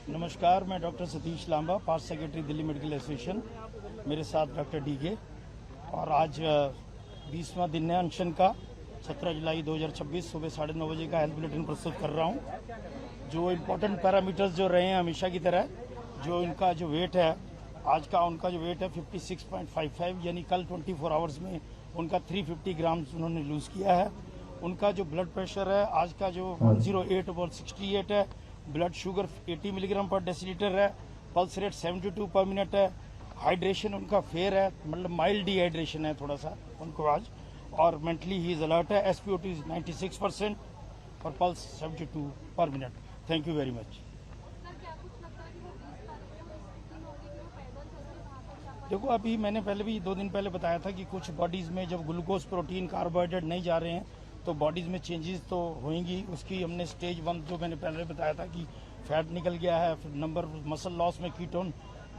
नमस्कार, मैं doctor Satish Lamba, past secretary Delhi medical association. मेरे साथ डॉक्टर डीके। और आज 20वां दिन है अनशन का। 17 जुलाई 2026 सुबह 9:30 बजे का हेल्थ बुलेटिन प्रस्तुत कर रहा हूं। जो इम्पोर्टेंट पैरामीटर्स जो रहे हैं हमेशा की तरह, जो इनका जो वेट है आज का, उनका जो वेट है 56.55, यानी कल 24 आवर्स में उनका 350 ग्राम्स उन्होंने लूज़ किया है। उनका जो ब्लड प्रेशर है आज का जो 108/68 है। ब्लड शुगर 80 मिलीग्राम पर डेसीलीटर है। पल्स रेट 72 पर मिनट है। हाइड्रेशन उनका फेयर है, मतलब माइल्ड डिहाइड्रेशन है थोड़ा सा उनको आज। और मेंटली ही इज अलर्ट है। SpO2 इज 96% और पल्स 72 पर minute. Thank you very much. देखो, अभी मैंने पहले भी 2 दिन पहले बताया था कि कुछ बॉडीज में जब ग्लूकोज, प्रोटीन, कार्बोहाइड्रेट नहीं जा रहे हैं तो बॉडीज में चेंजेस तो होंगी। उसकी हमने स्टेज 1 जो मैंने पहले बताया था कि फैट निकल गया है, फिर नंबर मसल लॉस में कीटोन,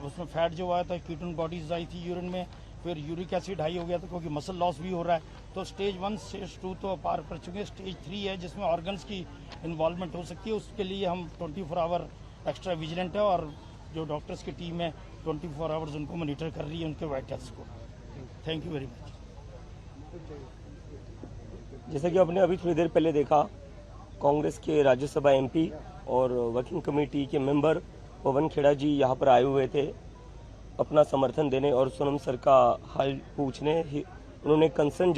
उसमें फैट जो आया था कीटोन बॉडीज आई थी यूरिन में, फिर यूरिक एसिड हाई हो गया था क्योंकि मसल लॉस भी हो रहा है। तो स्टेज 1 स्टेज 2 तो पार कर चुके हैं। स्टेज 3 है जिसमें ऑर्गन्स की इन्वॉल्वमेंट हो सकती है। उसके लिए हम 24 आवर एक्स्ट्रा विजिलेंट है और जो डॉक्टर्स की टीम है 24 आवर्स उनको मॉनिटर कर रही है, उनके वाइटल्स को। Thank you very much. जैसा कि आपने अभी थोड़ी देर पहले देखा, कांग्रेस के राज्यसभा MP और वर्किंग कमेटी के मेंबर पवन खेड़ा जी यहाँ पर आए हुए थे अपना समर्थन देने और सोनम सर का हाल पूछने। उन्होंने कंसर्न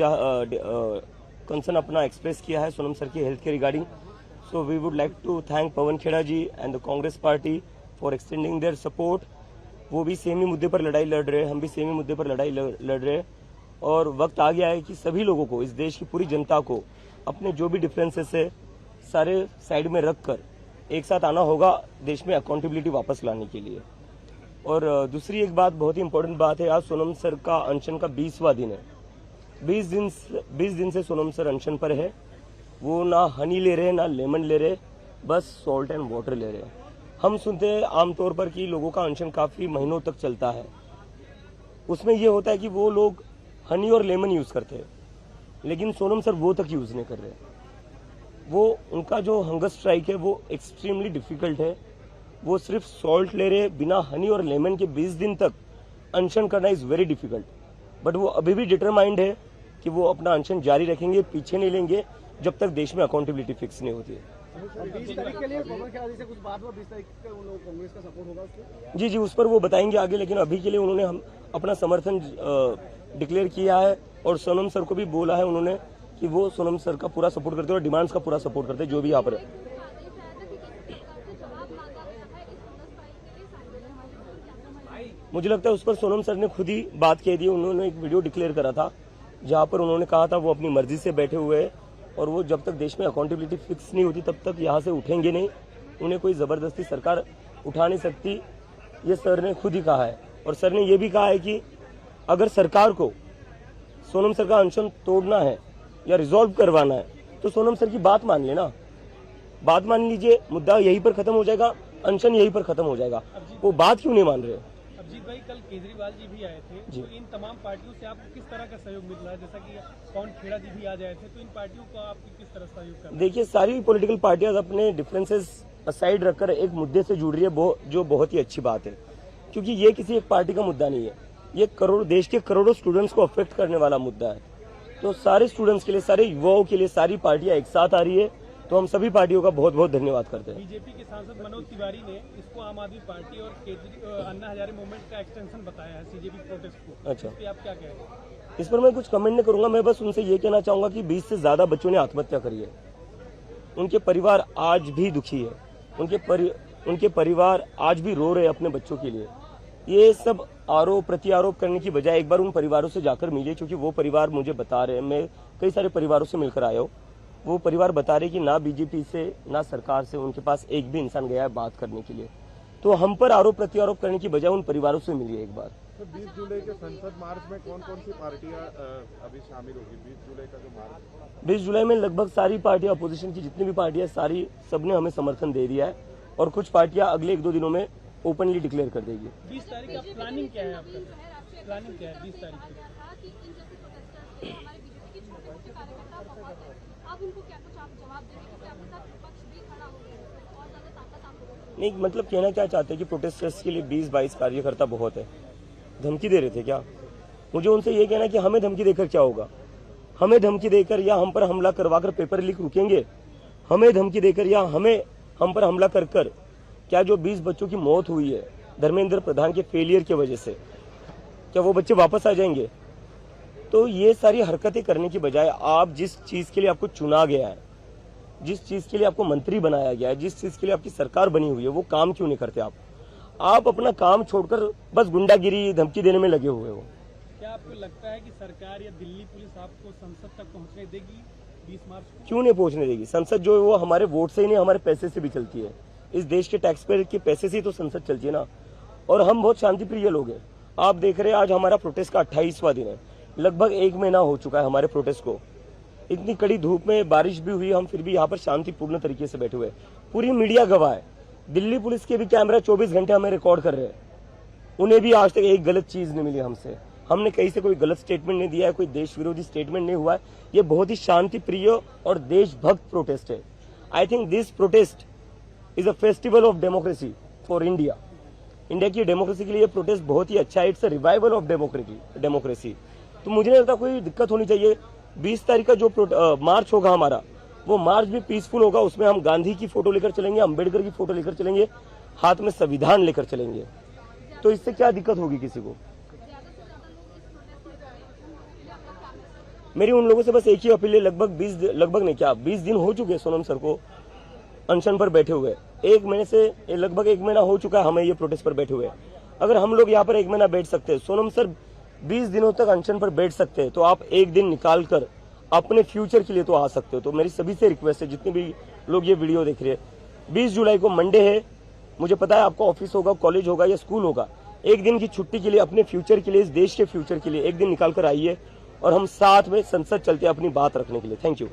अपना एक्सप्रेस किया है सोनम सर की हेल्थ के regarding. So we would like to thank Pawan Khera ji and the Congress party for extending their support. वो भी सेम ही मुद्दे पर लड़ाई लड़ रहे हैं, हम भी सेम ही मुद्दे पर लड़ाई लड़ रहे हैं। और वक्त आ गया है कि सभी लोगों को, इस देश की पूरी जनता को अपने जो भी डिफरेंसेस है सारे साइड में रखकर एक साथ आना होगा देश में अकाउंटेबिलिटी वापस लाने के लिए। और दूसरी एक बात, बहुत ही इंपॉर्टेंट बात है, आज सोनम सर का अनशन का 20वां दिन है। 20 दिन से सोनम सर अनशन पर है। वो ना हनी ले रहे ना लेमन ले रहे, बस सॉल्ट एंड वाटर ले रहे हैं। हम सुनते हैं आमतौर पर कि लोगों का अनशन काफी महीनों तक चलता है। उसमें यह होता है कि वो लोग हनी और लेमन यूज करते हैं, लेकिन सोनम सर वो तक यूज नहीं कर रहे। वो उनका जो हंगर स्ट्राइक है वो एक्सट्रीमली डिफिकल्ट है। वो सिर्फ सॉल्ट ले रहे, बिना हनी और लेमन के 20 दिन तक अनशन करना इज वेरी डिफिकल्ट। बट वो अभी भी डिटरमाइंड है कि वो अपना अनशन जारी रखेंगे, पीछे नहीं लेंगे जब तक देश में अकाउंटेबिलिटी फिक्स नहीं होती है। 20 तारीख के लिए पवन खेड़ा जी से कुछ बात हुआ? 20 तारीख का उन लोगों कांग्रेस का सपोर्ट होगा उसको? जी, उस पर वो बताएंगे आगे, लेकिन अभी के लिए उन्होंने हम अपना समर्थन डिक्लेयर किया है और सोनम सर को भी बोला है उन्होंने कि वो सोनम सर का पूरा सपोर्ट करते हैं और डिमांड्स का पूरा सपोर्ट करते हैं जो भी यहाँ पर है। मुझे लगता है उस पर सोनम सर ने खुद ही बात कह दी। उन्होंने एक वीडियो डिक्लेयर करा था जहाँ पर उन्होंने कहा था वो अपनी मर्जी से बैठे हुए हैं और वो जब तक देश में अकाउंटेबिलिटी फिक्स नहीं होती तब तक यहाँ से उठेंगे नहीं। उन्हें कोई जबरदस्ती सरकार उठा नहीं सकती, ये सर ने खुद ही कहा है। और सर ने ये भी कहा है कि अगर सरकार को सोनम सर का अनशन तोड़ना है या रिजॉल्व करवाना है तो सोनम सर की बात मान लेना, बात मान लीजिए, मुद्दा यहीं पर खत्म हो जाएगा, अनशन यहीं पर खत्म हो जाएगा। वो बात क्यों नहीं मान रहे? अभिजीत भाई, कल केजरीवाल जी भी आए थे, तो इन तमाम पार्टियों से आपको किस तरह का सहयोग मिल रहा है? जैसा कि पवन खेड़ा जी भी आज आए थे, तो इन पार्टियों को आप किस तरह सहयोग कर रहे हैं? देखिए, सारी पॉलिटिकल पार्टियां अपने डिफरेंसेस असाइड रखकर एक मुद्दे से जुड़ रही है, जो बहुत ही अच्छी बात है, क्योंकि ये किसी एक पार्टी का मुद्दा नहीं है। ये देश के करोड़ों स्टूडेंट्स को अफेक्ट करने वाला मुद्दा है। तो सारे स्टूडेंट्स के लिए, सारे युवाओं के लिए सारी पार्टियां एक साथ आ रही है, तो हम सभी पार्टियों का बहुत बहुत धन्यवाद करते हैं। बीजेपी के सांसद मनोज तिवारी ने इसको आम आदमी पार्टी और अन्ना हजारे मूवमेंट का एक्सटेंशन बताया है CJP प्रोटेस्ट को। अच्छा, इस पे आप क्या कह रहे हैं? इस पर मैं कुछ कमेंट नहीं करूंगा। मैं बस उनसे ये कहना चाहूंगा कि 20 से ज्यादा बच्चों ने आत्महत्या करी है। उनके परिवार आज भी दुखी है, उनके परिवार आज भी रो रहे हैं अपने बच्चों के लिए। ये सब आरोप प्रत्यारोप करने की बजाय एक बार उन परिवारों से जाकर मिलिए, क्योंकि वो परिवार मुझे बता रहे हैं, मैं कई सारे परिवारों से मिलकर आया हूँ, वो परिवार बता रहे कि ना बीजेपी से ना सरकार से उनके पास एक भी इंसान गया है बात करने के लिए। तो हम पर आरोप प्रत्यारोप करने की बजाय उन परिवारों से मिलिए एक बार। तो 20 जुलाई के संसद मार्च में कौन कौन सी पार्टियां अभी शामिल होगी? 20 जुलाई का जो मार्च, 20 जुलाई में लगभग सारी पार्टियां, अपोजिशन की जितनी भी पार्टियां, सारी सबने हमें समर्थन दे दिया है और कुछ पार्टियां अगले 1-2 दिनों में ओपनली डिक्लेयर कर देगी। 20 तारीख का प्लानिंग क्या है आपका? प्लानिंग क्या है 20 तारीख की? अब इनको क्या कुछ आप जवाब देंगे, क्योंकि आपके साथ विपक्ष भी खड़ा हो गया है और ज्यादा ताकत आप लोगों को? नहीं, मतलब कहना क्या चाहते हैं कि प्रोटेस्टर्स के लिए 20-22 कार्यकर्ता बहुत है। धमकी दे रहे थे क्या? मुझे उनसे ये कहना कि हमें धमकी देकर क्या होगा? हमें धमकी देकर या हम पर हमला करवाकर पेपर लीक रुकेंगे? हमें धमकी देकर या हम पर हमला कर क्या जो 20 बच्चों की मौत हुई है धर्मेंद्र प्रधान के फेलियर की वजह से, क्या वो बच्चे वापस आ जाएंगे? तो ये सारी हरकतें करने की बजाय आप जिस चीज के लिए आपको चुना गया है, जिस चीज के लिए आपको मंत्री बनाया गया है, जिस चीज के लिए आपकी सरकार बनी हुई है, वो काम क्यों नहीं करते आप अपना काम छोड़कर बस गुंडागिरी धमकी देने में लगे हुए हो। क्या आपको लगता है कि सरकार या दिल्ली पुलिस आपको संसद तक पहुंचने देगी 20 मार्च को? क्यों नहीं पहुंचने देगी? संसद जो है वो हमारे वोट से ही नहीं, हमारे पैसे से भी चलती है। इस देश के टैक्स पेयर के पैसे से ही तो संसद चलती है ना। और हम बहुत शांतिप्रिय लोग हैं। आप देख रहे हैं आज हमारा प्रोटेस्ट का 28वां दिन है। लगभग 1 महीना हो चुका है हमारे प्रोटेस्ट को। इतनी कड़ी धूप में बारिश भी हुई, हम फिर भी यहाँ पर शांतिपूर्ण तरीके से बैठे हुए। पूरी मीडिया गवाह है। दिल्ली पुलिस के भी कैमरा 24 घंटे हमें रिकॉर्ड कर रहे हैं। उन्हें भी आज तक एक गलत चीज नहीं मिली हमसे। हमने कहीं से कोई गलत स्टेटमेंट नहीं दिया है, कोई देश विरोधी स्टेटमेंट नहीं हुआ है। ये बहुत ही शांतिप्रिय और देशभक्त प्रोटेस्ट है। I think this protest is a festival of democracy for India. India की डेमोक्रेसी के लिए प्रोटेस्ट बहुत ही अच्छा है। It's a revival of democracy. तो मुझे नहीं लगता कोई दिक्कत होनी चाहिए। 20 तारीख का जो मार्च होगा हमारा, वो मार्च भी पीसफुल होगा। उसमें हम गांधी की फोटो लेकर चलेंगे, अम्बेडकर की फोटो लेकर चलेंगे, हाथ में संविधान लेकर चलेंगे। तो इससे क्या दिक्कत होगी किसी को? मेरी उन लोगों से बस एक ही अपील है। लगभग नहीं क्या 20 दिन हो चुके हैं सोनम सर को अनशन पर बैठे हुए। 1 महीने से लगभग 1 महीना हो चुका है हमें ये प्रोटेस्ट पर बैठे हुए। अगर हम लोग यहाँ पर 1 महीना बैठ सकते हैं, सोनम सर 20 दिनों तक अनशन पर बैठ सकते हैं, तो आप 1 दिन निकाल कर अपने फ्यूचर के लिए तो आ सकते हो। तो मेरी सभी से रिक्वेस्ट है, जितने भी लोग ये वीडियो देख रहे हैं, 20 जुलाई को मंडे है। मुझे पता है आपका ऑफिस होगा, कॉलेज होगा या स्कूल होगा। 1 दिन की छुट्टी के लिए, अपने फ्यूचर के लिए, इस देश के फ्यूचर के लिए 1 दिन निकाल कर आइए और हम साथ में संसद चलते हैं अपनी बात रखने के लिए। Thank you.